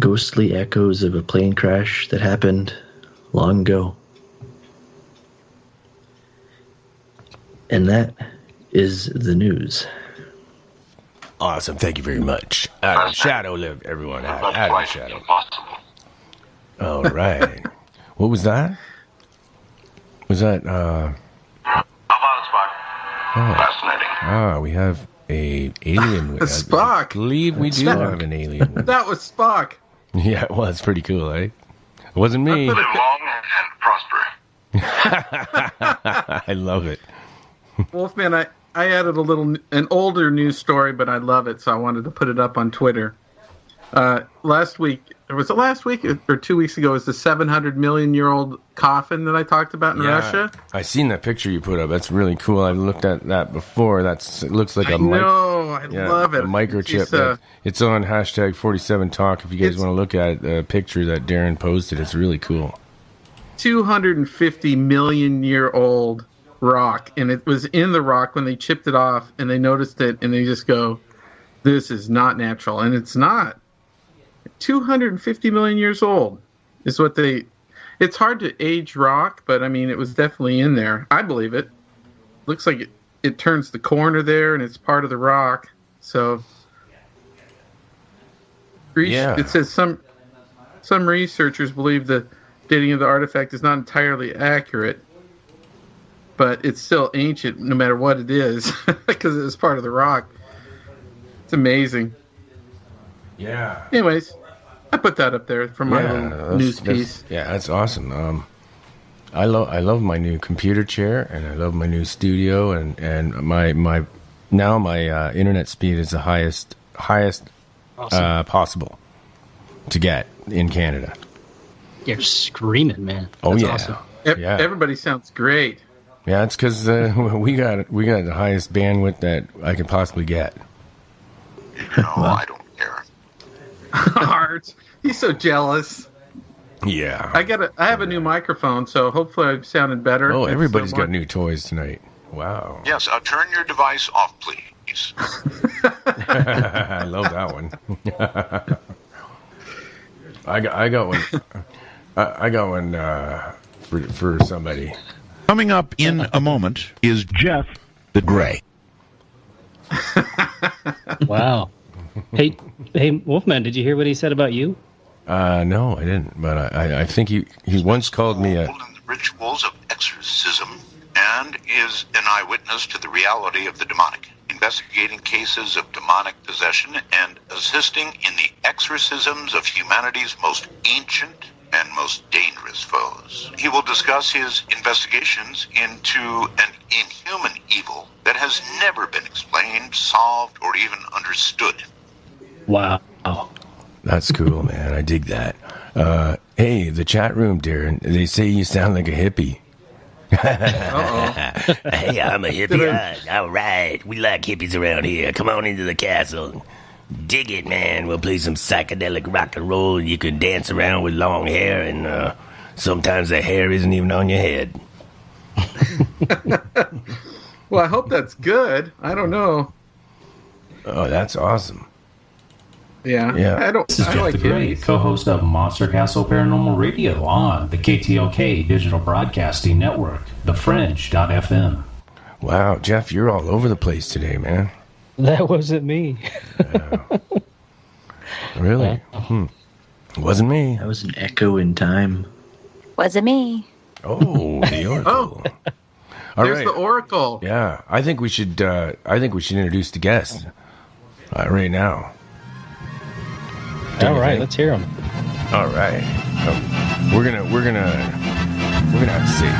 ghostly echoes of a plane crash that happened long ago. And that is the news. Awesome. Thank you very much. Adam Shadow live, everyone. Adam Shadow. All right. What was that? Was that, How about it, Spock? Fascinating. We have a alien with us. Spock. I believe we do have an alien with us. That was Spock. Yeah, it was pretty cool, eh? It wasn't me. Live long and prosper. I love it. Wolfman, I added an older news story, but I love it, so I wanted to put it up on Twitter. Last week, was it last week or 2 weeks ago, was the 700 million year old coffin that I talked about in Russia? I seen that picture you put up. That's really cool. I've looked at that before. It looks like I love it. A microchip. It's on hashtag 47Talk if you guys want to look at it. The picture that Darren posted. It's really cool. 250 million year old rock, and it was in the rock when they chipped it off, and they noticed it, and they just go, "This is not natural," and it's not. 250 million years old is what they. It's hard to age rock, but I mean, it was definitely in there. I believe it. Looks like it turns the corner there, and it's part of the rock. So, It says some researchers believe the dating of the artifact is not entirely accurate, but it's still ancient no matter what it is because it was part of the rock. It's amazing. Yeah. Anyways, I put that up there for my little news piece. That's awesome. I love my new computer chair, and I love my new studio, and my internet speed is the highest awesome. Possible to get in Canada. You're screaming, man. That's awesome. Everybody sounds great. Yeah, it's because we got the highest bandwidth that I could possibly get. I don't care. Art, he's so jealous. Yeah. I have a new microphone, so hopefully I'm sounding better. Oh, everybody's got new toys tonight. Wow. Yes, turn your device off, please. I love that one. I got one. I got one for somebody. Coming up in a moment is Jeff the Gray. Wow. Hey, Wolfman, did you hear what he said about you? No, I didn't. But I think he once called me a... in the rituals of exorcism and is an eyewitness to the reality of the demonic, investigating cases of demonic possession and assisting in the exorcisms of humanity's most ancient and most dangerous foes. He will discuss his investigations into an inhuman evil that has never been explained, solved, or even understood. Wow. That's cool, man. I dig that. Hey, the chat room, Darren, they say you sound like a hippie. Hey, I'm a hippie. All right. We like hippies around here. Come on into the castle. Dig it, man. We'll play some psychedelic rock and roll. You can dance around with long hair, and sometimes the hair isn't even on your head. Well, I hope that's good. I don't know. Oh, that's awesome. Yeah. This is Jeff the Gray, co-host of Monster Castle Paranormal Radio on the KTLK Digital Broadcasting Network, thefringe.fm. Wow, Jeff, you're all over the place today, man. That wasn't me. Really? It wasn't me. That was an echo in time. Wasn't me. Oh, the Oracle. All There's right. the Oracle. Yeah, I think we should introduce the guest right now. All right, let's hear him. All right, we're gonna have to say,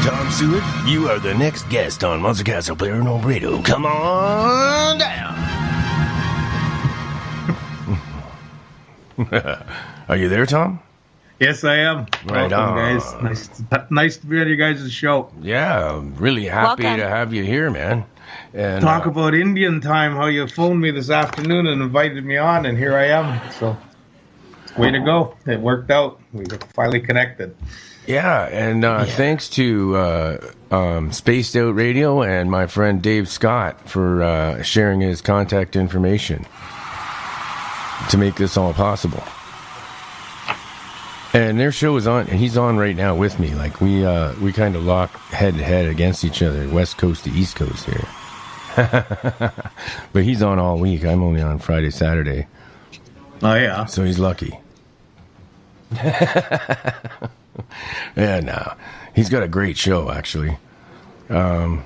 Tom Seward, you are the next guest on Monster Castle Paranormal Radio. Come on down. Are you there, Tom? Yes, I am. Right Welcome, on. guys. Nice to be on your guys' show. Yeah, I'm really happy to have you here, man. And talk about Indian time, how you phoned me this afternoon and invited me on, and here I am. So, way to go. It worked out. We finally connected. Yeah, and thanks to Spaced Out Radio and my friend Dave Scott for sharing his contact information. to make this all possible. And their show is on, and he's on right now with me. Like we kind of lock head to head against each other, West Coast to East Coast here. But he's on all week. I'm only on Friday, Saturday. Oh yeah. So he's lucky. Yeah, no, he's got a great show actually. And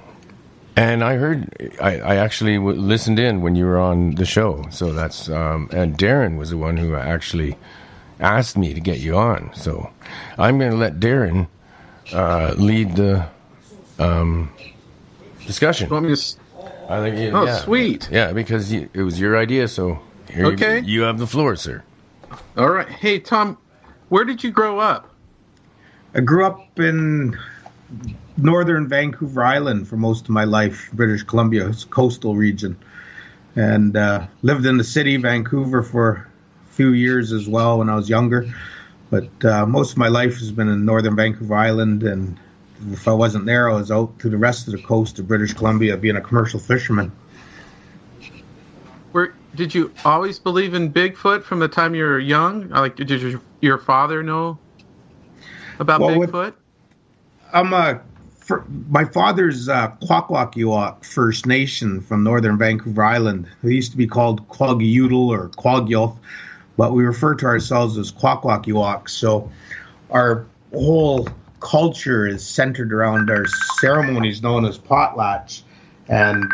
I heard, I actually listened in when you were on the show. So that's and Darren was the one who actually asked me to get you on. So I'm going to let Darren lead the discussion. Want me to I think. Oh, sweet. Yeah, because it was your idea. So here Okay. you have the floor, sir. All right. Hey, Tom, where did you grow up? I grew up in northern Vancouver Island for most of my life, British Columbia's coastal region, and lived in the city, Vancouver, for a few years as well when I was younger. But most of my life has been in northern Vancouver Island, and if I wasn't there, I was out to the rest of the coast of British Columbia being a commercial fisherman. Did you always believe in Bigfoot from the time you were young? Like, did your father know about Bigfoot? My father's Kwakwaka'wakw First Nation from northern Vancouver Island. They used to be called Quaggyudal or Quagyulf, but we refer to ourselves as Kwakwaka'wakw. So our whole culture is centered around our ceremonies known as potlatch. And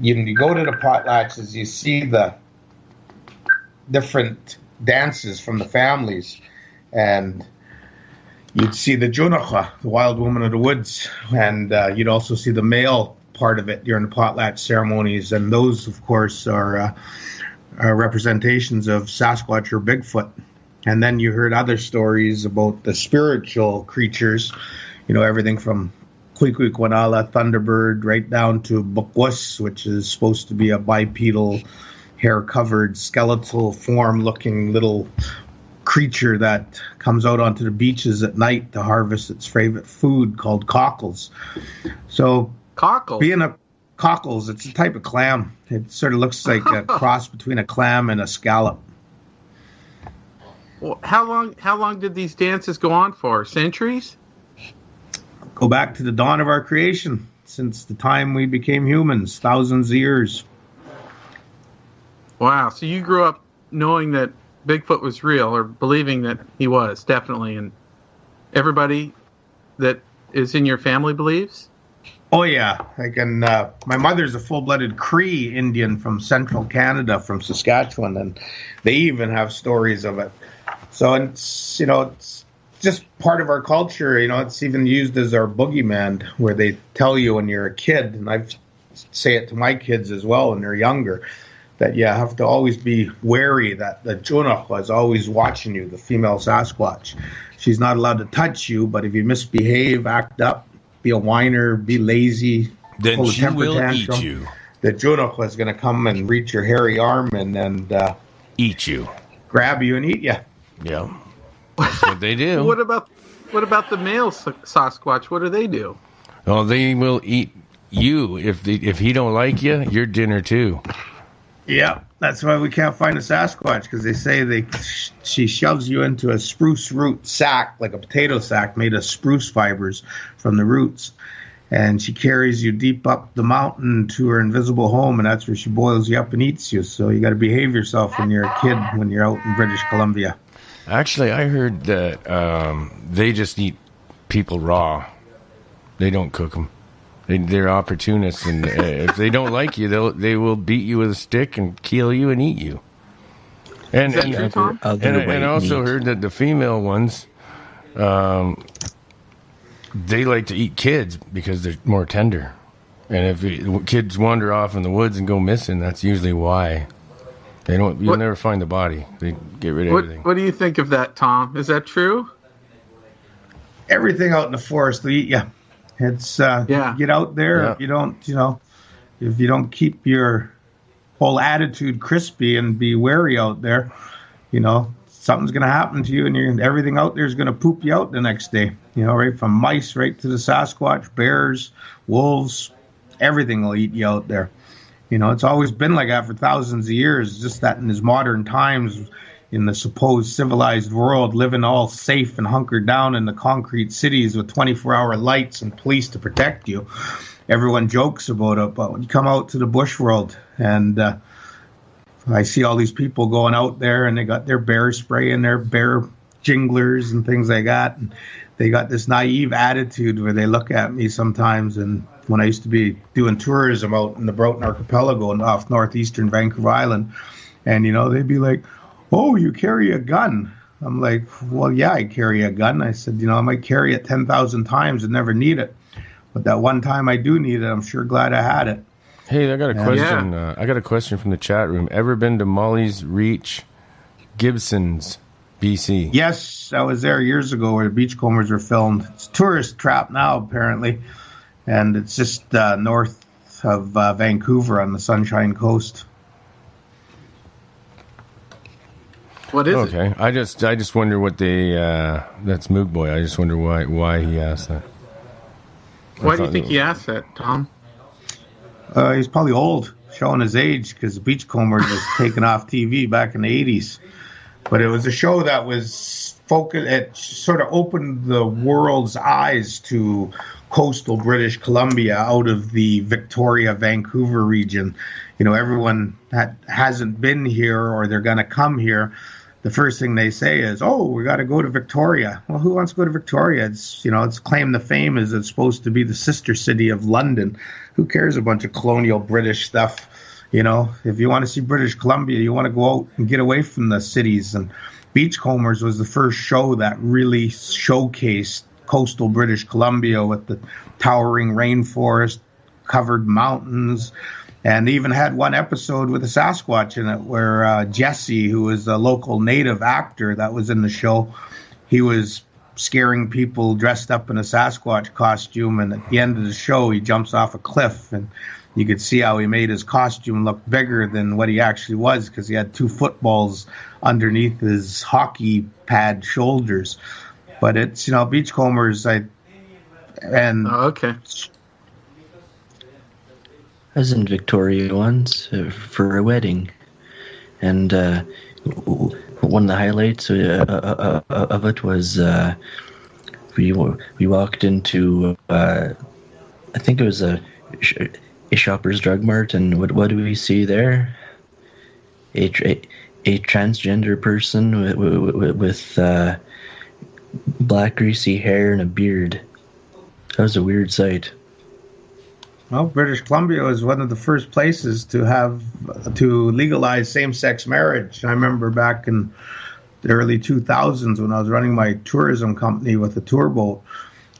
you go to the potlatches, you see the different dances from the families, and you'd see the Junaqa, the wild woman of the woods, and you'd also see the male part of it during the potlatch ceremonies, and those, of course, are representations of Sasquatch or Bigfoot. And then you heard other stories about the spiritual creatures, everything from Quiquicwanala, Thunderbird, right down to Bukwus, which is supposed to be a bipedal, hair-covered, skeletal form-looking little creature that comes out onto the beaches at night to harvest its favorite food called cockles. So, cockles? Being a cockles, it's a type of clam. It sort of looks like a cross between a clam and a scallop. Well, how long did these dances go on for? Centuries? Go back to the dawn of our creation, since the time we became humans, thousands of years. Wow, so you grew up knowing that Bigfoot was real, or believing that he was, definitely, and everybody that is in your family believes? Oh, yeah. My mother's a full-blooded Cree Indian from central Canada, from Saskatchewan, and they even have stories of it. So it's, it's just part of our culture. It's even used as our boogeyman, where they tell you when you're a kid, and I say it to my kids as well when they're younger, that you have to always be wary that the Junaqa is always watching you, the female Sasquatch. She's not allowed to touch you, but if you misbehave, act up, be a whiner, be lazy, then pull a she temper will tantrum, eat you. The Junaqa is going to come and reach your hairy arm and eat you, grab you and eat you. Yeah, that's what they do. What about the male Sasquatch? What do they do? Oh, they will eat you if he don't like you. You're dinner too. Yeah, that's why we can't find a Sasquatch, because they say she shoves you into a spruce root sack, like a potato sack made of spruce fibers from the roots, and she carries you deep up the mountain to her invisible home, and that's where she boils you up and eats you. So you got to behave yourself when you're a kid, when you're out in British Columbia. Actually, I heard that they just eat people raw. They don't cook them. They're opportunists, and if they don't like you, they will beat you with a stick and kill you and eat you. And I also heard that the female ones, they like to eat kids because they're more tender. And if kids wander off in the woods and go missing, that's usually why. You'll never find the body. They get rid of everything. What do you think of that, Tom? Is that true? Everything out in the forest will eat you. It's get out there. Yeah. If you don't keep your whole attitude crispy and be wary out there, something's going to happen to you, and everything out there is going to poop you out the next day. Right from mice right to the Sasquatch, bears, wolves, everything will eat you out there. You know, it's always been like that for thousands of years, just that in his modern times, in the supposed civilized world, living all safe and hunkered down in the concrete cities with 24-hour lights and police to protect you. Everyone jokes about it, but when you come out to the bush world, and I see all these people going out there, and they got their bear spray and their bear jinglers and things like that, and they got this naive attitude where they look at me sometimes. And when I used to be doing tourism out in the Broughton Archipelago and off northeastern Vancouver Island, and, you know, they'd be like, "Oh, you carry a gun?" I'm like, "Well, yeah, I carry a gun." I said, "You know, I might carry it 10,000 times and never need it. But that one time I do need it, I'm sure glad I had it." Hey, I got a question. I got a question from the chat room. Ever been to Molly's Reach, Gibsons, BC? Yes, I was there years ago where the Beachcombers were filmed. It's a tourist trap now, apparently. And it's just north of Vancouver on the Sunshine Coast. What is it? Okay, I just wonder what they. That's Moog Boy. I just wonder why he asked that. Why do you think he asked that, Tom? He's probably old, showing his age, because the Beachcombers was taken off TV back in the 80s. But it was a show that was focused. It sort of opened the world's eyes to coastal British Columbia out of the Victoria, Vancouver region. You know, everyone that hasn't been here or they're going to come here, the first thing they say is, "Oh, we got to go to Victoria." Well, who wants to go to Victoria? It's, you know, its claim to fame is it's supposed to be the sister city of London. Who cares a bunch of colonial British stuff? You know, if you want to see British Columbia, you want to go out and get away from the cities. And Beachcombers was the first show that really showcased coastal British Columbia with the towering rainforest, covered mountains. And they even had one episode with a Sasquatch in it where Jesse, who was a local native actor that was in the show, he was scaring people dressed up in a Sasquatch costume. And at the end of the show, he jumps off a cliff. And you could see how he made his costume look bigger than what he actually was, because he had 2 footballs underneath his hockey pad shoulders. But it's, you know, Beachcombers, okay. I was in Victoria once for a wedding, and one of the highlights of it was we walked into I think it was a Shoppers Drug Mart, and what do we see there? A transgender person with black greasy hair and a beard. That was a weird sight. Well, British Columbia was one of the first places to legalize same-sex marriage. I remember back in the early 2000s when I was running my tourism company with a tour boat.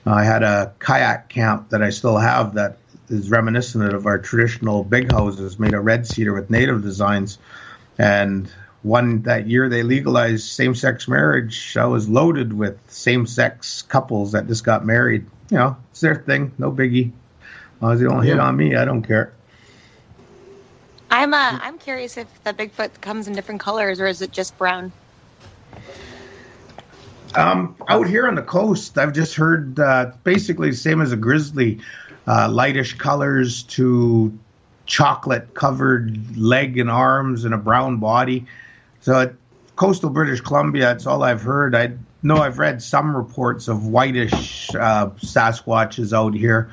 I had a kayak camp that I still have that is reminiscent of our traditional big houses, made of red cedar with native designs. And that year they legalized same-sex marriage, I was loaded with same-sex couples that just got married. You know, it's their thing, no biggie. As long as they don't hit on me, I don't care. I'm curious if the Bigfoot comes in different colors, or is it just brown? Out here on the coast, I've just heard basically the same as a grizzly, lightish colors to chocolate-covered leg and arms and a brown body. So at coastal British Columbia, that's all I've heard. I know I've read some reports of whitish Sasquatches out here.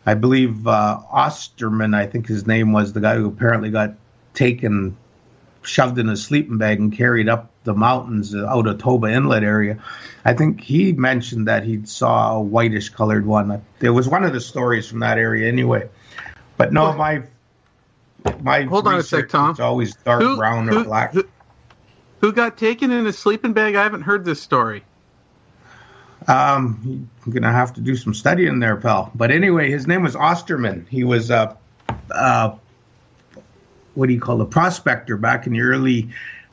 I believe Osterman, I think his name was, the guy who apparently got taken, shoved in a sleeping bag and carried up the mountains out of Toba Inlet area. I think he mentioned that he saw a whitish colored one. It was one of the stories from that area anyway. But no, my hold on a sec, Tom. It's always dark brown or black. Who got taken in a sleeping bag? I haven't heard this story. I'm going to have to do some studying there, pal. But anyway, his name was Osterman. He was a prospector back in the early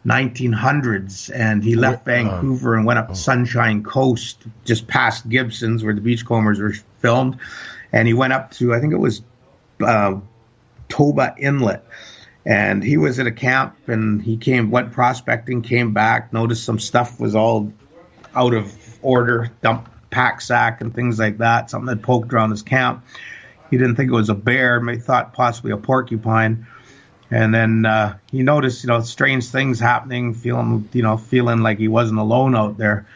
1900s, and he left Vancouver and went up the Sunshine Coast, just past Gibsons, where the Beachcombers were filmed. And he went up to, I think it was Toba Inlet. And he was at a camp, and he went prospecting, came back, noticed some stuff was all out of order, dumped pack sack and things like that, something that poked around his camp. He didn't think it was a bear, he thought possibly a porcupine. And then he noticed, strange things happening, feeling like he wasn't alone out there.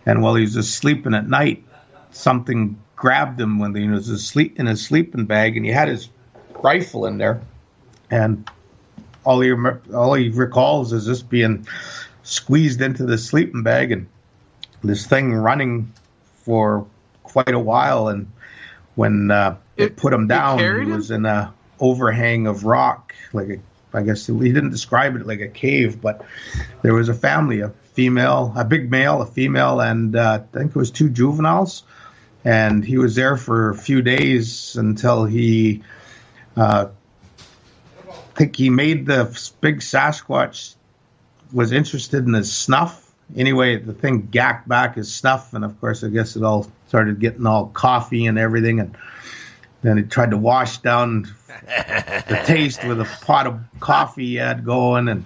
And while he was just sleeping at night, something grabbed him when he was asleep in his sleeping bag, and he had his rifle in there. And all he recalls is just being squeezed into the sleeping bag and this thing running for quite a while. And when it put him down, he was in a overhang of rock, I guess he didn't describe it like a cave, but there was a family, a big male, a female, and I think it was 2 juveniles. And he was there for a few days until he, I think he made the big Sasquatch was interested in his snuff. Anyway, the thing gacked back his snuff, and of course, I guess it all started getting all coffee and everything, and then he tried to wash down the taste with a pot of coffee he had going, and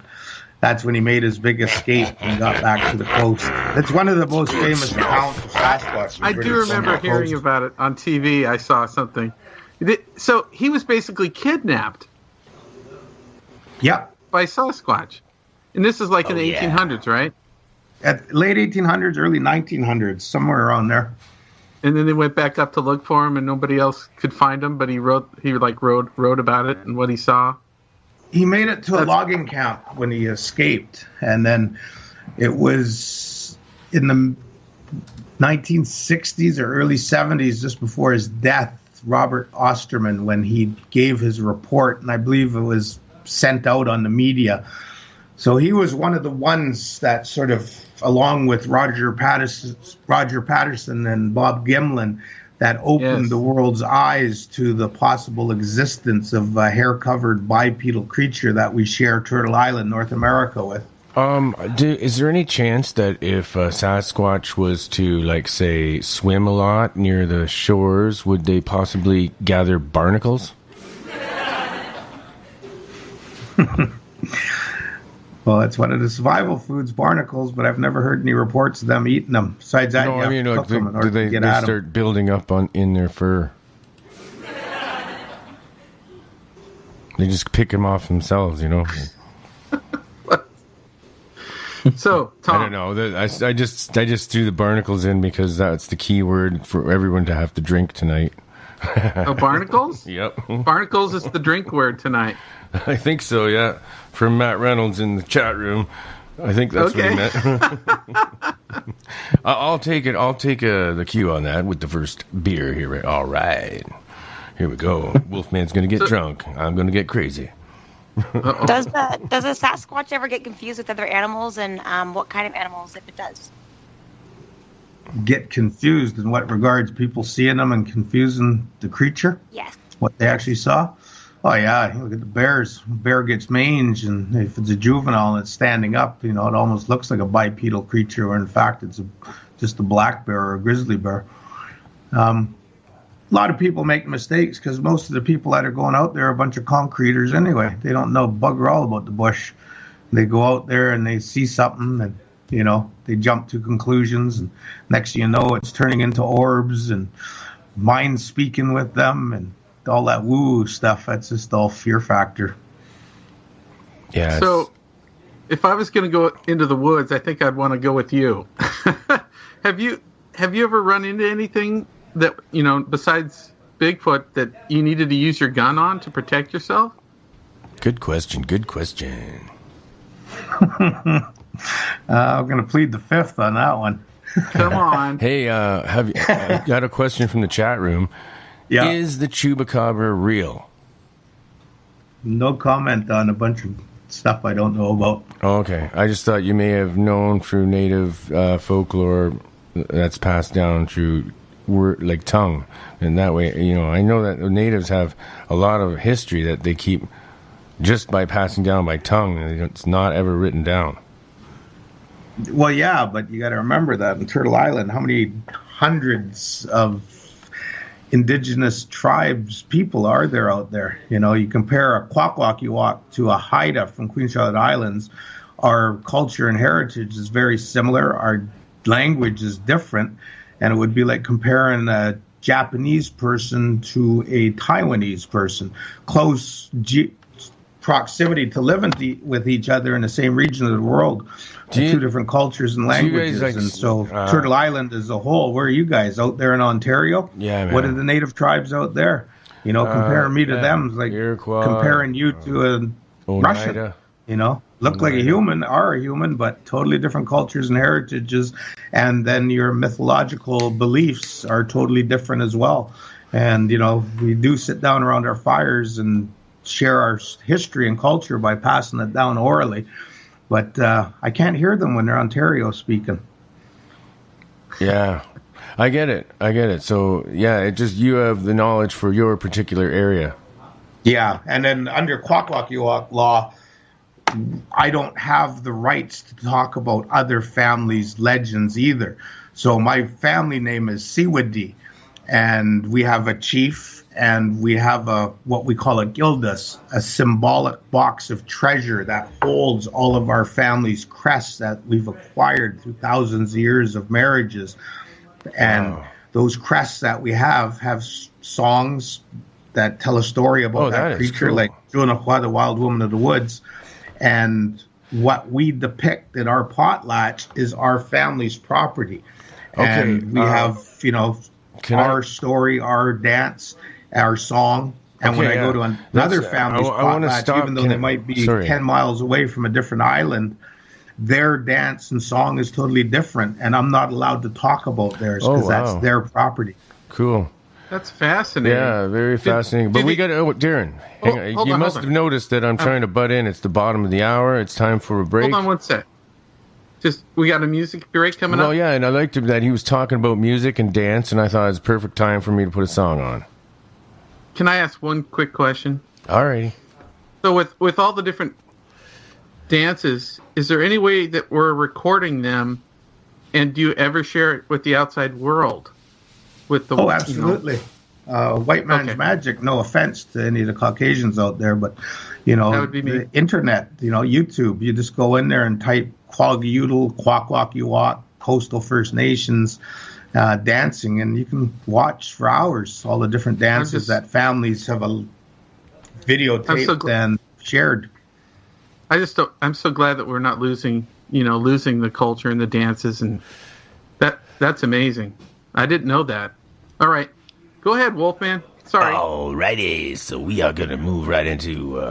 that's when he made his big escape and got back to the coast. It's one of the most famous accounts of Sasquatch. I do remember hearing about it on TV. I saw something. So he was basically kidnapped. Yeah. By Sasquatch. And this is like in the 1800s, right? At late 1800s, early 1900s, somewhere around there. And then they went back up to look for him, and nobody else could find him. But he wrote about it and what he saw. He made it to a logging camp when he escaped, and then it was in the 1960s or early 70s, just before his death, Robert Osterman, when he gave his report, and I believe it was sent out on the media. So he was one of the ones that sort of, along with Roger Patterson and Bob Gimlin, that opened the world's eyes to the possible existence of a hair-covered bipedal creature that we share Turtle Island, North America with. Is there any chance that if Sasquatch was to, like, say, swim a lot near the shores, would they possibly gather barnacles? Well, it's one of the survival foods, barnacles, but I've never heard any reports of them eating them. Besides that, do they start building up in their fur? They just pick them off themselves, So, Tom, I don't know. I just threw the barnacles in because that's the key word for everyone to have to drink tonight. Barnacles? Yep. Barnacles is the drink word tonight. I think so, yeah. From Matt Reynolds in the chat room. I think that's what he meant. I'll take it. I'll take the cue on that with the first beer here. All right. Here we go. Wolfman's going to get drunk. I'm going to get crazy. Does a Sasquatch ever get confused with other animals, and what kind of animals, if it does? Get confused in what regards? People seeing them and confusing the creature? Yes. What they actually saw? Oh, yeah. Look at the bears. Bear gets mange, and if it's a juvenile and it's standing up, it almost looks like a bipedal creature, or in fact, it's just a black bear or a grizzly bear. A lot of people make mistakes because most of the people that are going out there are a bunch of concreters anyway. They don't know bugger all about the bush. They go out there and they see something, and they jump to conclusions, and next thing you know, it's turning into orbs and mind speaking with them and all that woo stuff. That's just all fear factor. Yeah. So if I was going to go into the woods, I think I'd want to go with you. Have you ever run into anything that, besides Bigfoot, that you needed to use your gun on to protect yourself? Good question. I'm going to plead the fifth on that one. Come on. Hey, have you got a question from the chat room? Yeah. Is the Chupacabra real? No comment on a bunch of stuff I don't know about. Okay. I just thought you may have known through native folklore that's passed down through like tongue. And that way, I know that the natives have a lot of history that they keep just by passing down by tongue. And it's not ever written down. Well, yeah, but you got to remember that in Turtle Island, how many hundreds of indigenous tribes people are there out there? You compare a Kwakwaka'wakw to a Haida from Queen Charlotte Islands. Our culture and heritage is very similar. Our language is different, and it would be like comparing a Japanese person to a Taiwanese person. Close proximity to live with each other in the same region of the world. Two different cultures and languages. And so Turtle Island as a whole, where are you guys? Out there in Ontario? Yeah, man. What are the native tribes out there? You know, comparing me to them is like Iroquois, comparing you to a Russian. You know, look like a human, are a human, but totally different cultures and heritages. And then your mythological beliefs are totally different as well. And, you know, we do sit down around our fires and share our history and culture by passing it down orally. But I can't hear them when they're Ontario speaking. Yeah, I get it. So, yeah, you have the knowledge for your particular area. Yeah, and then under Kwakwaka'wakw law, I don't have the rights to talk about other families' legends either. So my family name is Siwadi, and we have a chief, and we have what we call a gildas, a symbolic box of treasure that holds all of our family's crests that we've acquired through thousands of years of marriages. And those crests that we have songs that tell a story about that creature, like Junahua, the wild woman of the woods. And what we depict in our potlatch is our family's property. And we have, you know, our story, our dance, our song. And when I go to another family's potlatch, even though they might be 10 miles away from a different island, their dance and song is totally different. And I'm not allowed to talk about theirs because that's their property. Cool. That's fascinating. Yeah, very fascinating. But we got Darren. You must have noticed that I'm trying to butt in. It's the bottom of the hour. It's time for a break. Hold on one sec. We got a music break coming up. Well, yeah, and I liked that he was talking about music and dance, and I thought it was a perfect time for me to put a song on. Can I ask one quick question? All righty. So with all the different dances, is there any way that we're recording them, and do you ever share it with the outside world? Absolutely. White man's magic, no offense to any of the Caucasians out there, but, you know, that would be me. The internet, you know, YouTube, you just go in there and type Kwagiyudal, Kwakwaka'wakw, Coastal First Nations dancing, and you can watch for hours all the different dances that families have videotaped and shared. I'm so glad that we're not losing the culture and the dances, and that's amazing. I didn't know that. All right. Go ahead, Wolfman. Sorry. Alrighty. So we are going to move right into...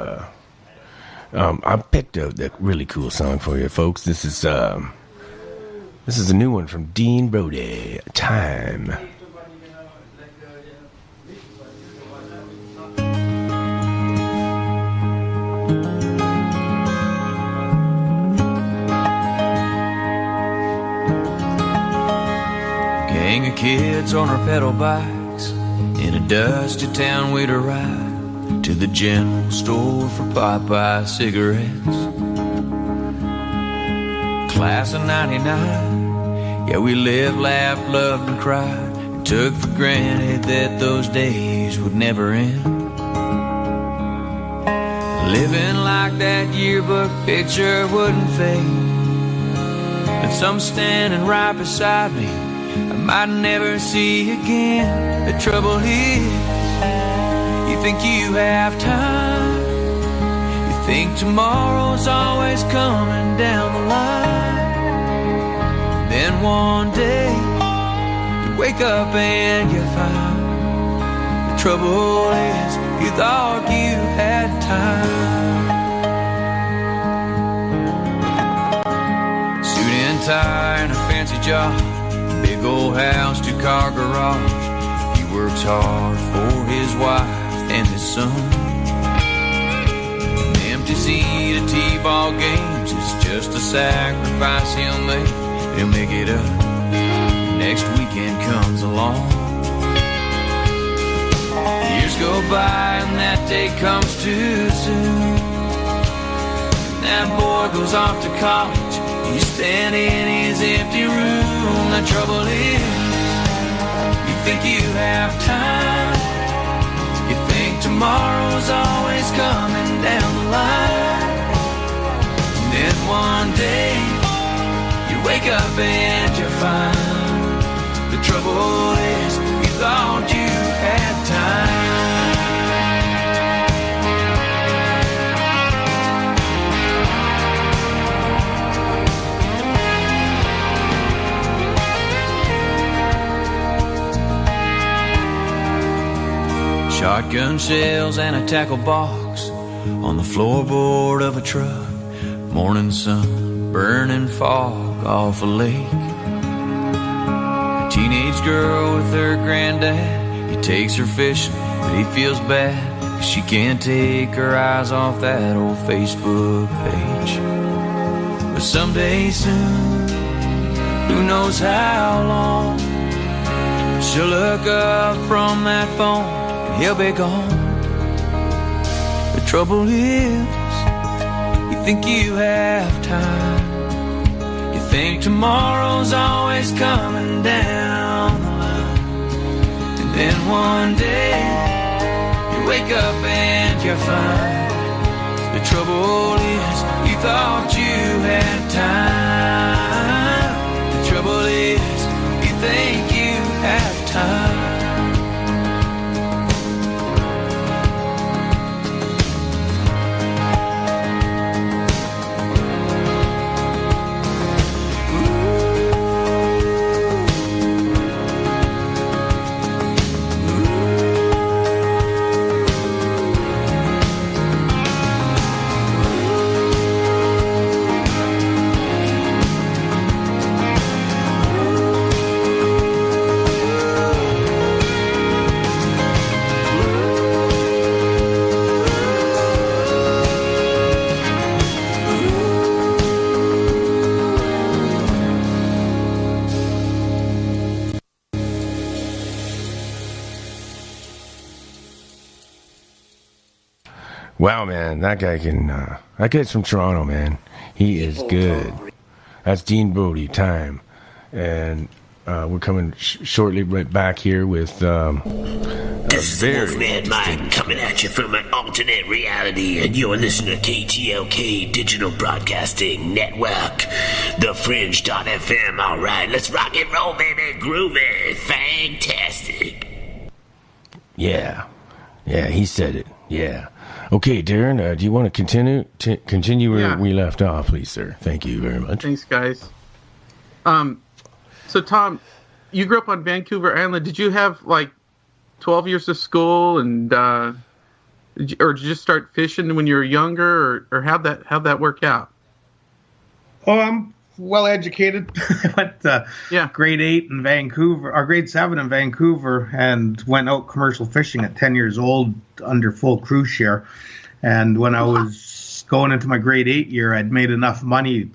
I picked a really cool song for you, folks. This is a new one from Dean Brody, Time. Gang of kids on our pedal bikes in a dusty town we'd arrive to the general store for Popeye cigarettes. Class of 99, yeah, we lived, laughed, loved, and cried, and took for granted that those days would never end. Living like that yearbook picture wouldn't fade, but some standing right beside me I might never see again. The trouble is, you think you have time, you think tomorrow's always coming down the line. Then one day, you wake up and you find the trouble is, you thought you had time. Suit and tie and a fancy job, big old house, 2-car garage. He works hard for his wife and his son. An empty seat at T-ball games is just a sacrifice he'll make. He'll make it up next weekend comes along. Years go by and that day comes too soon. That boy goes off to college, he's standing in his empty room. The trouble is, you think you have time, you think tomorrow's always coming down the line. And then one day, you wake up and you find the trouble is, you thought you had time. gun shells and a tackle box on the floorboard of a truck. Morning sun, burning fog off a lake. A teenage girl with her granddad, he takes her fishing, but he feels bad 'cause she can't take her eyes off that old Facebook page. But someday soon, who knows how long, she'll look up from that phone and he'll be gone. The trouble is, you think you have time. You think tomorrow's always coming down the line. And then one day, you wake up and you're fine. The trouble is, you thought you had time. The trouble is, you think you have time. Wow, man, that guy can. That guy's from Toronto, man. He is good. That's Dean Brody, Time, and we're coming shortly right back here with. This is the Wolfman Mike coming at you from an alternate reality, and you're listening to KTLK Digital Broadcasting Network, thefringe.fm. All right, let's rock and roll, baby. Groovy, fantastic. Yeah, he said it. Yeah. Okay, Darren, do you want to continue where we left off, please, sir? Thank you very much. Thanks, guys. So, Tom, you grew up on Vancouver Island. Did you have, 12 years of school, and or did you just start fishing when you were younger, or how'd that work out? Oh, I'm well educated. I went grade 8 in Vancouver, or grade 7 in Vancouver, and went out commercial fishing at 10 years old under full cruise share. And when I was going into my grade 8 year, I'd made enough money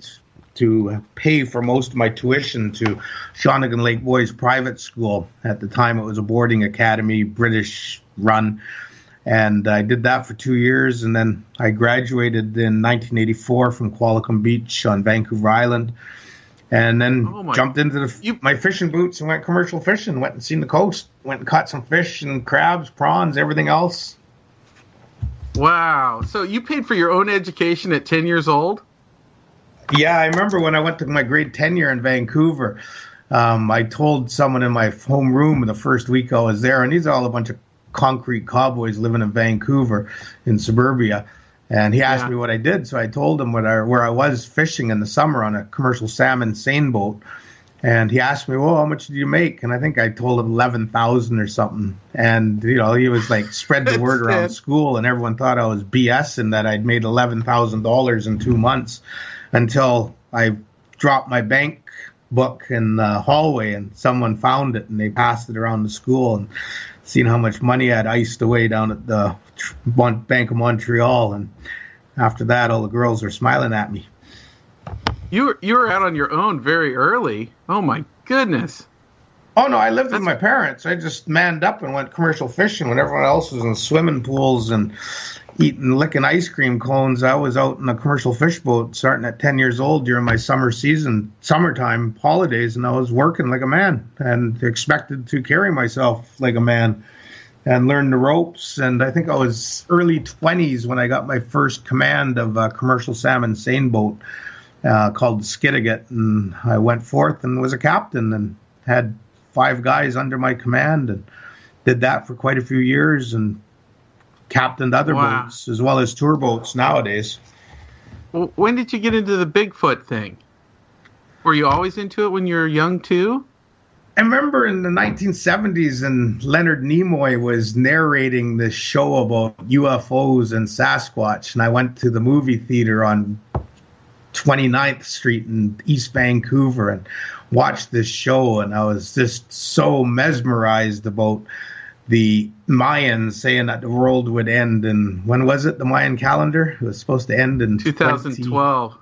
to pay for most of my tuition to Shawnigan Lake Boys Private School. At the time, it was a boarding academy, British run. And I did that for 2 years, and then I graduated in 1984 from Qualicum Beach on Vancouver Island, and then jumped into my fishing boots and went commercial fishing, went and seen the coast, went and caught some fish and crabs, prawns, everything else. Wow. So you paid for your own education at 10 years old? Yeah, I remember when I went to my grade 10 year in Vancouver, I told someone in my home room the first week I was there, and these are all a bunch of concrete cowboys living in Vancouver in suburbia, and he asked me what I did, so I told him where I was fishing in the summer on a commercial salmon seine boat, and he asked me, well, how much did you make? And I think I told him 11,000 or something, and he was like, spread the word around school, and everyone thought I was BSing that I'd made $11,000 in 2 months, until I dropped my bank book in the hallway, and someone found it, and they passed it around the school, and seen how much money I'd iced away down at the Bank of Montreal, and after that, all the girls were smiling at me. You were out on your own very early. Oh my goodness! Oh no, I lived with my parents. I just manned up and went commercial fishing when everyone else was in swimming pools and licking ice cream cones. I was out in a commercial fish boat starting at 10 years old during my summertime holidays, and I was working like a man and expected to carry myself like a man and learn the ropes. And I think I was early 20s when I got my first command of a commercial salmon seine boat called the Skidegate, and I went forth and was a captain and had 5 guys under my command and did that for quite a few years, and captained other boats as well as tour boats nowadays. Well, when did you get into the Bigfoot thing? Were you always into it when you were young too? I remember in the 1970s, and Leonard Nimoy was narrating this show about UFOs and Sasquatch, and I went to the movie theater on 29th Street in East Vancouver and watched this show, and I was just so mesmerized about the Mayans saying that the world would end in, when was it, the Mayan calendar? It was supposed to end in 2012.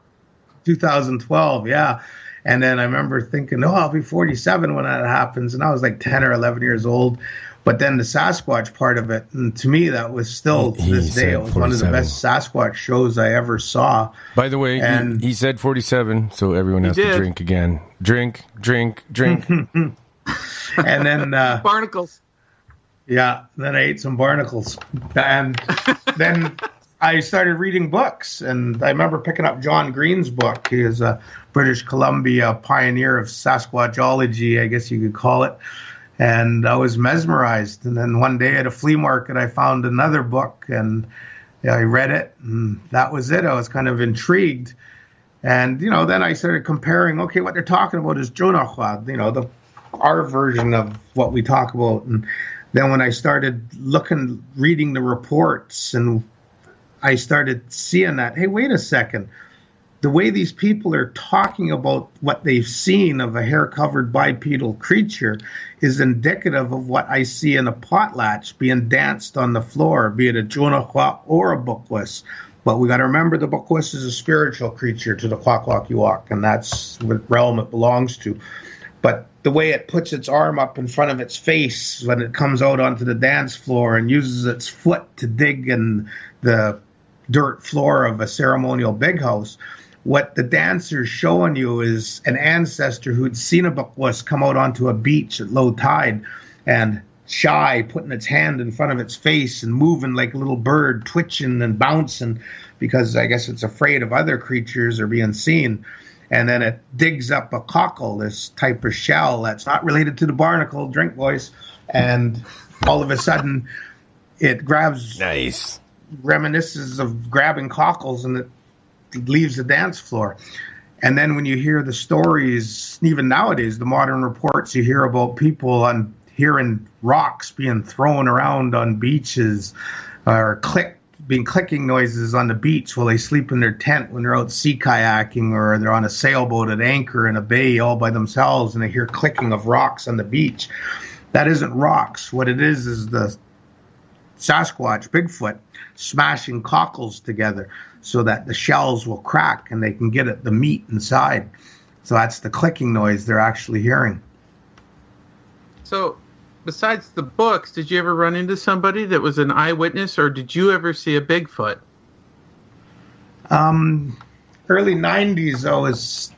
2012, yeah. And then I remember thinking, oh, I'll be 47 when that happens. And I was like 10 or 11 years old. But then the Sasquatch part of it, and to me, that was still, to this day, it was 47. One of the best Sasquatch shows I ever saw. By the way, and he said 47, so everyone has to drink again. Drink. And then... barnacles. Yeah, then I ate some barnacles. And then I started reading books. And I remember picking up John Green's book. He is a British Columbia pioneer of Sasquatchology, I guess you could call it. And I was mesmerized. And then one day at a flea market, I found another book. And I read it. And that was it. I was kind of intrigued. And, then I started comparing, okay, what they're talking about is Jonahua, our version of what we talk about. And then when I started reading the reports, and I started seeing that, hey, wait a second. The way these people are talking about what they've seen of a hair-covered bipedal creature is indicative of what I see in a potlatch being danced on the floor, be it a Jonahua or a Bukwis. But we got to remember the Bukwis is a spiritual creature to the Kwakwaka'wakw, and that's what realm it belongs to. But the way it puts its arm up in front of its face when it comes out onto the dance floor and uses its foot to dig in the dirt floor of a ceremonial big house, what the dancer's showing you is an ancestor who'd seen a Bukwis come out onto a beach at low tide and shy, putting its hand in front of its face and moving like a little bird, twitching and bouncing because I guess it's afraid of other creatures or being seen. And then it digs up a cockle, this type of shell that's not related to the barnacle, drink boys. And all of a sudden, it grabs, reminiscences of grabbing cockles, and it leaves the dance floor. And then when you hear the stories, even nowadays, the modern reports you hear about people hearing rocks being thrown around on beaches or clicking noises on the beach while they sleep in their tent when they're out sea kayaking, or they're on a sailboat at anchor in a bay all by themselves and they hear clicking of rocks on the beach. That isn't rocks. What it is the Sasquatch, Bigfoot, smashing cockles together so that the shells will crack and they can get at the meat inside. So that's the clicking noise they're actually hearing. So besides the books, did you ever run into somebody that was an eyewitness, or did you ever see a Bigfoot? Early 90s,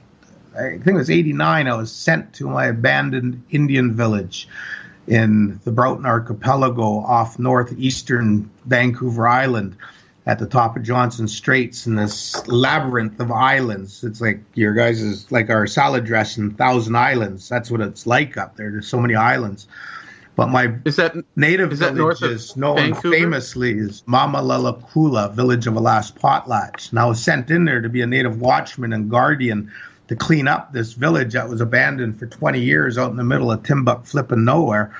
I think it was 89, I was sent to my abandoned Indian village in the Broughton Archipelago off northeastern Vancouver Island at the top of Johnson Straits in this labyrinth of islands. It's like your guys' is like our salad dressing, 1,000 islands. That's what it's like up there. There's so many islands. But my native village is known famously as Mamalalakula, village of the last potlatch. And I was sent in there to be a native watchman and guardian to clean up this village that was abandoned for 20 years out in the middle of Timbuk flipping nowhere.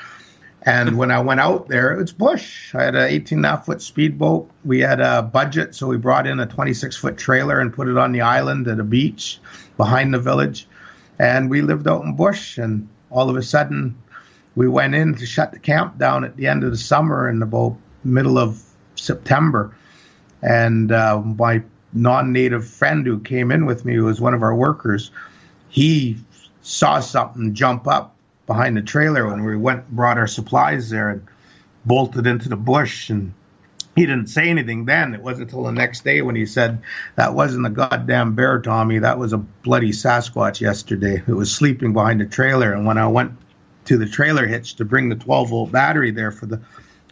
And when I went out there, it's bush. I had an 18.5-foot speedboat. We had a budget, so we brought in a 26-foot trailer and put it on the island at a beach behind the village. And we lived out in bush, and all of a sudden, we went in to shut the camp down at the end of the summer in about middle of September. And my non-native friend who came in with me, who was one of our workers, he saw something jump up behind the trailer when we went and brought our supplies there and bolted into the bush. And he didn't say anything then. It wasn't until the next day when he said, that wasn't a goddamn bear, Tommy. That was a bloody Sasquatch yesterday. It was sleeping behind the trailer. And when I went to the trailer hitch to bring the 12-volt battery there for the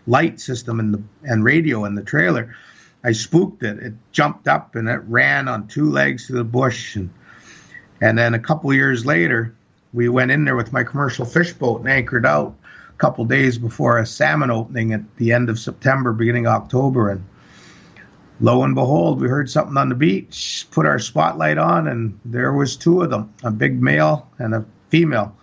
light system and radio in the trailer, I spooked it. It jumped up and it ran on two legs through the bush. And then a couple years later, we went in there with my commercial fish boat and anchored out a couple days before a salmon opening at the end of September, beginning of October. And lo and behold, we heard something on the beach, put our spotlight on, and there was two of them, a big male and a female.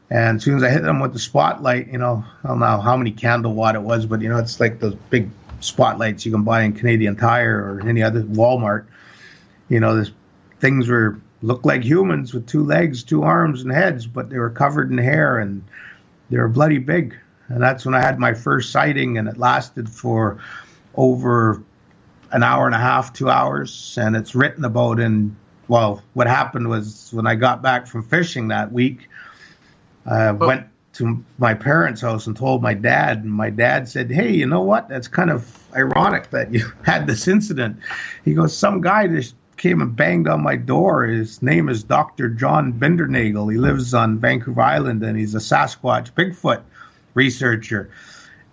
And as soon as I hit them with the spotlight, I don't know how many candle watt it was, but it's like those big spotlights you can buy in Canadian Tire or any other Walmart. These things looked like humans with 2 legs, 2 arms, and heads, but they were covered in hair and they were bloody big. And that's when I had my first sighting, and it lasted for over an hour and a half, 2 hours. And it's written about what happened was when I got back from fishing that week, I went to my parents' house and told my dad, and my dad said, "Hey, you know what? That's kind of ironic that you had this incident." He goes, "Some guy just came and banged on my door. His name is Dr. John Bindernagel. He lives on Vancouver Island, and he's a Sasquatch Bigfoot researcher."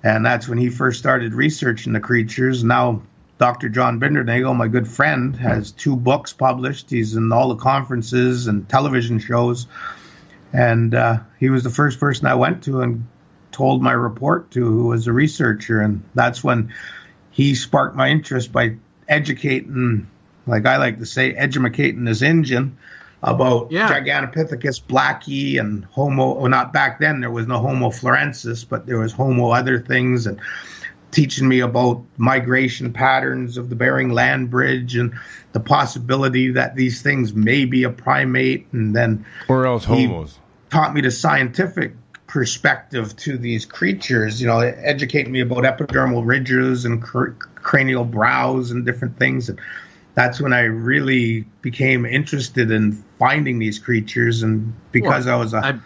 And that's when he first started researching the creatures. Now, Dr. John Bindernagel, my good friend, has 2 books published. He's in all the conferences and television shows. And he was the first person I went to and told my report to, who was a researcher. And that's when he sparked my interest by educating, like I like to say, edumacating this Injun about Gigantopithecus blackie and Homo. Well, not back then, there was no Homo florensis, but there was Homo other things, and teaching me about migration patterns of the Bering Land Bridge and the possibility that these things may be a primate. And then where else homos? Taught me the scientific perspective to these creatures, educating me about epidermal ridges and cranial brows and different things. And that's when I really became interested in finding these creatures. And because I was a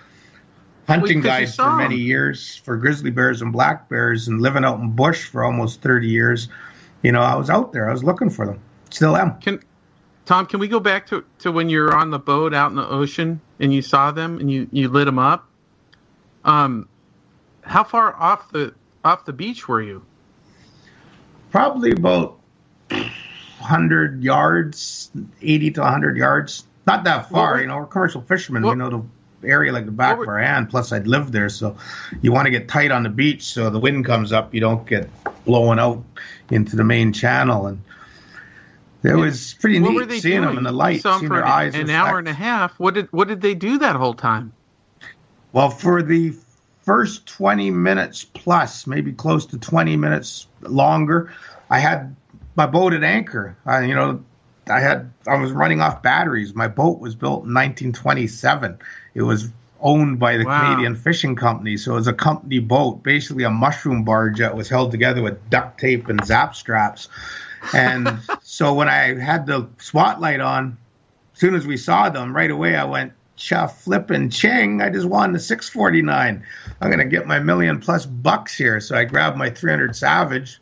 hunting guide for many years for grizzly bears and black bears and living out in bush for almost 30 years, I was out there. I was looking for them. Still am. Tom, can we go back to when you were on the boat out in the ocean and you saw them and you lit them up? How far off the beach were you? Probably about 100 yards, 80 to 100 yards. Not that far. We're commercial fishermen. We know the area like the back of our hand. Plus, I'd lived there, so you want to get tight on the beach so the wind comes up, you don't get blown out into the main channel. And it was pretty neat seeing them in the light, seeing their eyes. An hour and a half. What did they do that whole time? Well, for the first 20 minutes plus, maybe close to 20 minutes longer, I had my boat at anchor. I was running off batteries. My boat was built in 1927. It was owned by the Canadian Fishing Company, so it was a company boat, basically a mushroom barge that was held together with duct tape and zap straps. And so when I had the spotlight on, as soon as we saw them, right away I went, cha flippin' ching, I just won the 649. I'm going to get my $1 million+ bucks here. So I grabbed my 300 Savage,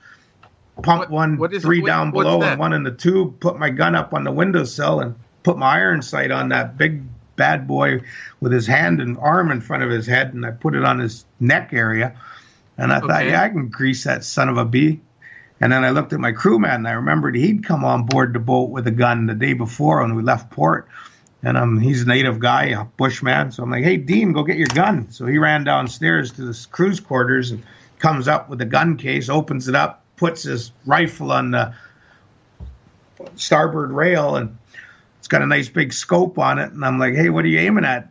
pumped three down below and one in the tube, put my gun up on the windowsill and put my iron sight on that big bad boy with his hand and arm in front of his head, and I put it on his neck area. And I thought, I can grease that son of a bee. And then I looked at my crewman, and I remembered he'd come on board the boat with a gun the day before when we left port. And he's a native guy, a bushman. So I'm like, hey, Dean, go get your gun. So he ran downstairs to the crew's quarters and comes up with a gun case, opens it up, puts his rifle on the starboard rail, and it's got a nice big scope on it. And I'm like, hey, what are you aiming at?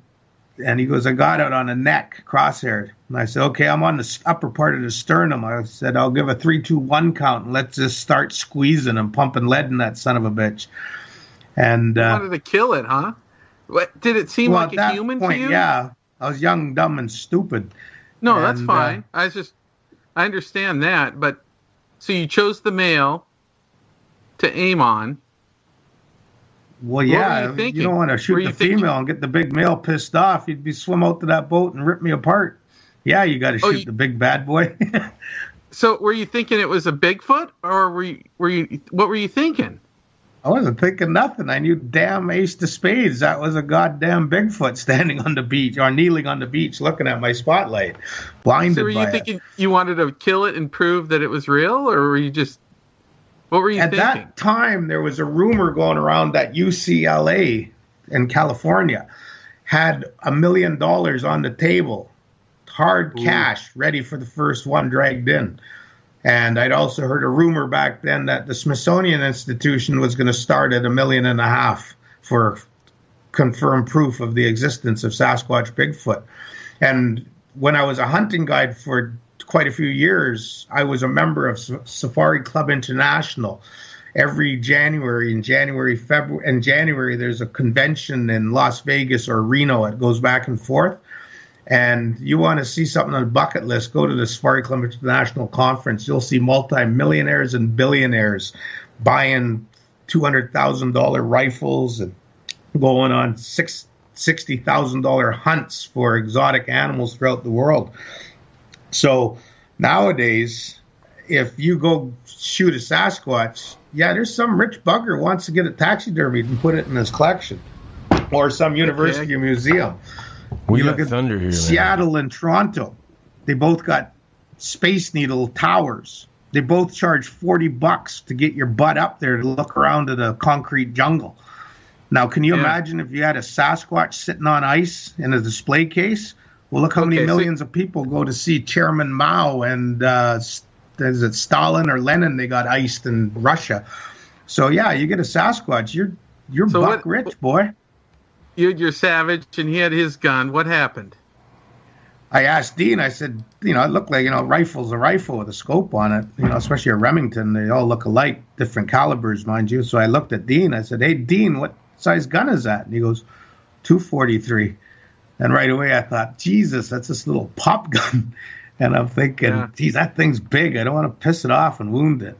And he goes, I got it on the neck, crosshaired. And I said, okay, I'm on the upper part of the sternum. I said, I'll give a 3-2-1 count and let's just start squeezing and pumping lead in that son of a bitch. And you wanted to kill it, huh? What, did it seem like a human to you? Yeah, I was young, dumb, and stupid. No, that's fine. I understand that. But so you chose the male to aim on. Well, yeah, you don't want to shoot the female and get the big male pissed off. You'd swim out to that boat and rip me apart. Yeah, you got to shoot the big bad boy. So, were you thinking it was a Bigfoot, or what were you thinking? I wasn't thinking nothing. I knew damn ace to spades that was a goddamn Bigfoot standing on the beach or kneeling on the beach looking at my spotlight, blinded by it. So, were you thinking you wanted to kill it and prove that it was real, or were you just? What were you thinking? At that time, there was a rumor going around that UCLA in California had $1 million on the table, hard cash, ready for the first one dragged in. And I'd also heard a rumor back then that the Smithsonian Institution was going to start at $1.5 million for confirmed proof of the existence of Sasquatch Bigfoot. And when I was a hunting guide for quite a few years, I was a member of Safari Club International. Every January, February, there's a convention in Las Vegas or Reno. It goes back and forth. And you want to see something on the bucket list, go to the Safari Club International Conference. You'll see multi-millionaires and billionaires buying $200,000 rifles and going on $60,000 hunts for exotic animals throughout the world. So nowadays, if you go shoot a Sasquatch, yeah, there's some rich bugger wants to get it taxidermied and put it in his collection, or some university or museum. We you got look at thunder here, Seattle and Toronto. They both got Space Needle towers. They both charge $40 to get your butt up there to look around at a concrete jungle. Now, can you imagine if you had a Sasquatch sitting on ice in a display case? Well, look how many millions of people go to see Chairman Mao and is it Stalin or Lenin? They got iced in Russia. So yeah, you get a Sasquatch, you're so buck rich, boy. You're Savage, and he had his gun. What happened? I asked Dean. I said, it looked like rifle's a rifle with a scope on it. Especially a Remington. They all look alike, different calibers, mind you. So I looked at Dean. I said, "Hey, Dean, what size gun is that?" And he goes, "243." And right away I thought, Jesus, that's this little pop gun. And I'm thinking, geez, that thing's big. I don't want to piss it off and wound it.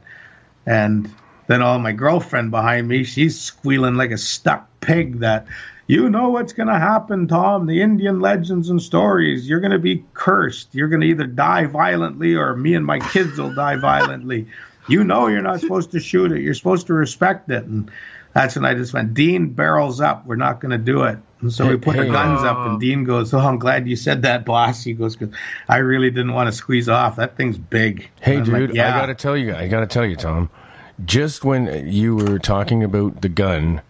And then my girlfriend behind me, she's squealing like a stuck pig that, you know what's going to happen, Tom, the Indian legends and stories. You're going to be cursed. You're going to either die violently or me and my kids will die violently. You're not supposed to shoot it. You're supposed to respect it. And that's when I just went, Dean, barrels up. We're not going to do it. And so we put our guns up, and Dean goes, "Oh, I'm glad you said that, boss." He goes, "Because I really didn't want to squeeze off. That thing's big." Hey, dude, like, I gotta tell you, Tom. Just when you were talking about the gun,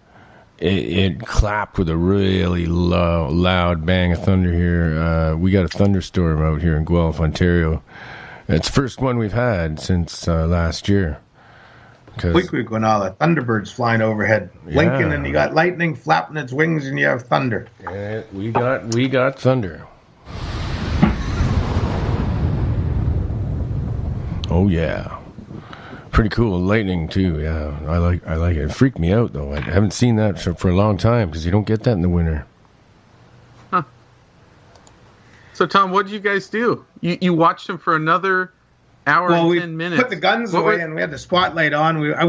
it clapped with a really loud bang of thunder here. We got a thunderstorm out here in Guelph, Ontario. It's the first one we've had since last year. Quick when all the thunderbirds flying overhead, blinking, and you got lightning flapping its wings, and you have thunder. Yeah, we got thunder. Oh yeah, pretty cool. Lightning too. Yeah, I like it. It freaked me out though. I haven't seen that for a long time because you don't get that in the winter. Huh. So Tom, what did you guys do? You watched him for another hour and 10 minutes. Put the guns away and we had the spotlight on. At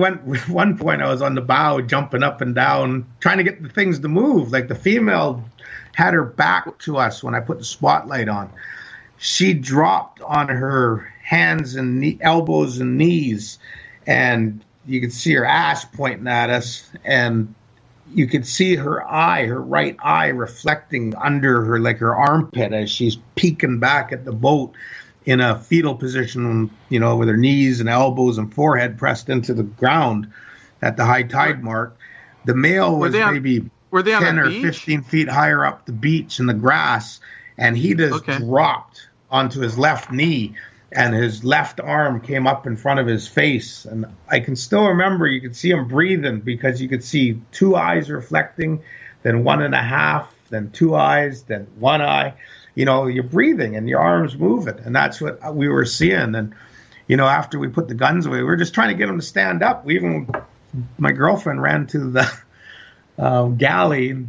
one point I was on the bow jumping up and down trying to get the things to move. Like the female had her back to us when I put the spotlight on. She dropped on her hands and elbows and knees, and you could see her ass pointing at us, and you could see her right eye reflecting under her, like her armpit, as she's peeking back at the boat in a fetal position, with her knees and elbows and forehead pressed into the ground at the high tide mark. The male was maybe 10 or 15 feet higher up the beach in the grass, and he just dropped onto his left knee, and his left arm came up in front of his face. And I can still remember, you could see him breathing because you could see two eyes reflecting, then 1.5, then 2 eyes, then 1 eye. You're breathing and your arms moving, and that's what we were seeing. And, after we put the guns away, we were just trying to get him to stand up. My girlfriend ran to the galley,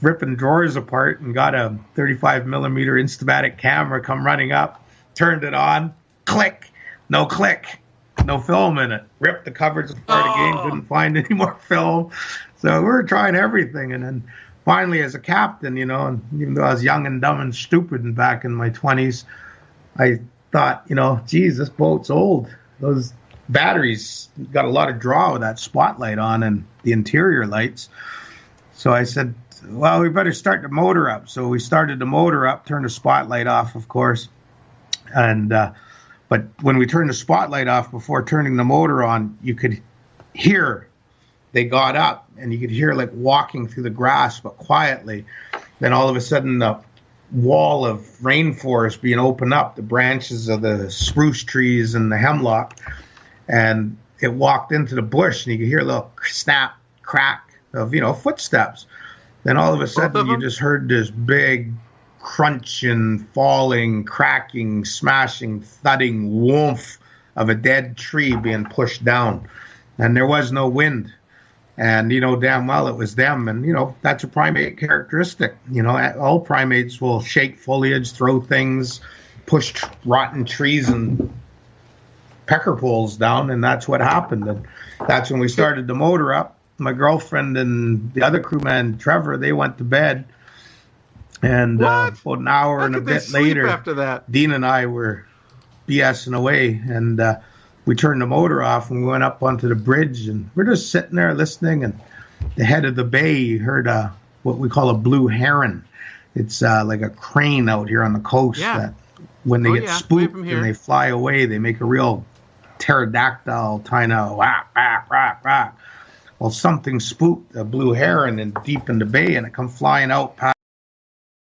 ripping drawers apart, and got a 35 millimeter Instamatic camera, come running up, turned it on, click, no film in it. Ripped the covers apart again, couldn't find any more film. So we were trying everything, and then finally, as a captain, and even though I was young and dumb and stupid and back in my 20s, I thought, geez, this boat's old. Those batteries got a lot of draw with that spotlight on and the interior lights. So I said, well, we better start the motor up. So we started the motor up, turned the spotlight off, of course. And but when we turned the spotlight off before turning the motor on, you could hear they got up, and you could hear like walking through the grass, but quietly. Then all of a sudden, the wall of rainforest being opened up, the branches of the spruce trees and the hemlock, and it walked into the bush, and you could hear a little snap, crack of footsteps. Then all of a sudden, you just heard this big crunching, falling, cracking, smashing, thudding woomph of a dead tree being pushed down. And there was no wind. And, damn well it was them. And, that's a primate characteristic. All primates will shake foliage, throw things, push rotten trees and pecker poles down. And that's what happened. And that's when we started the motor up. My girlfriend and the other crewman, Trevor, they went to bed. And about an hour and a bit later, after that? Dean and I were BSing away. And we turned the motor off and we went up onto the bridge. And we're just sitting there listening. And the head of the bay, you heard what we call a blue heron. It's like a crane out here on the coast that when they get spooked and they fly away, they make a real pterodactyl kind of whack, whack, whack, whack. Well, something spooked a blue heron deep in the bay, and it come flying out past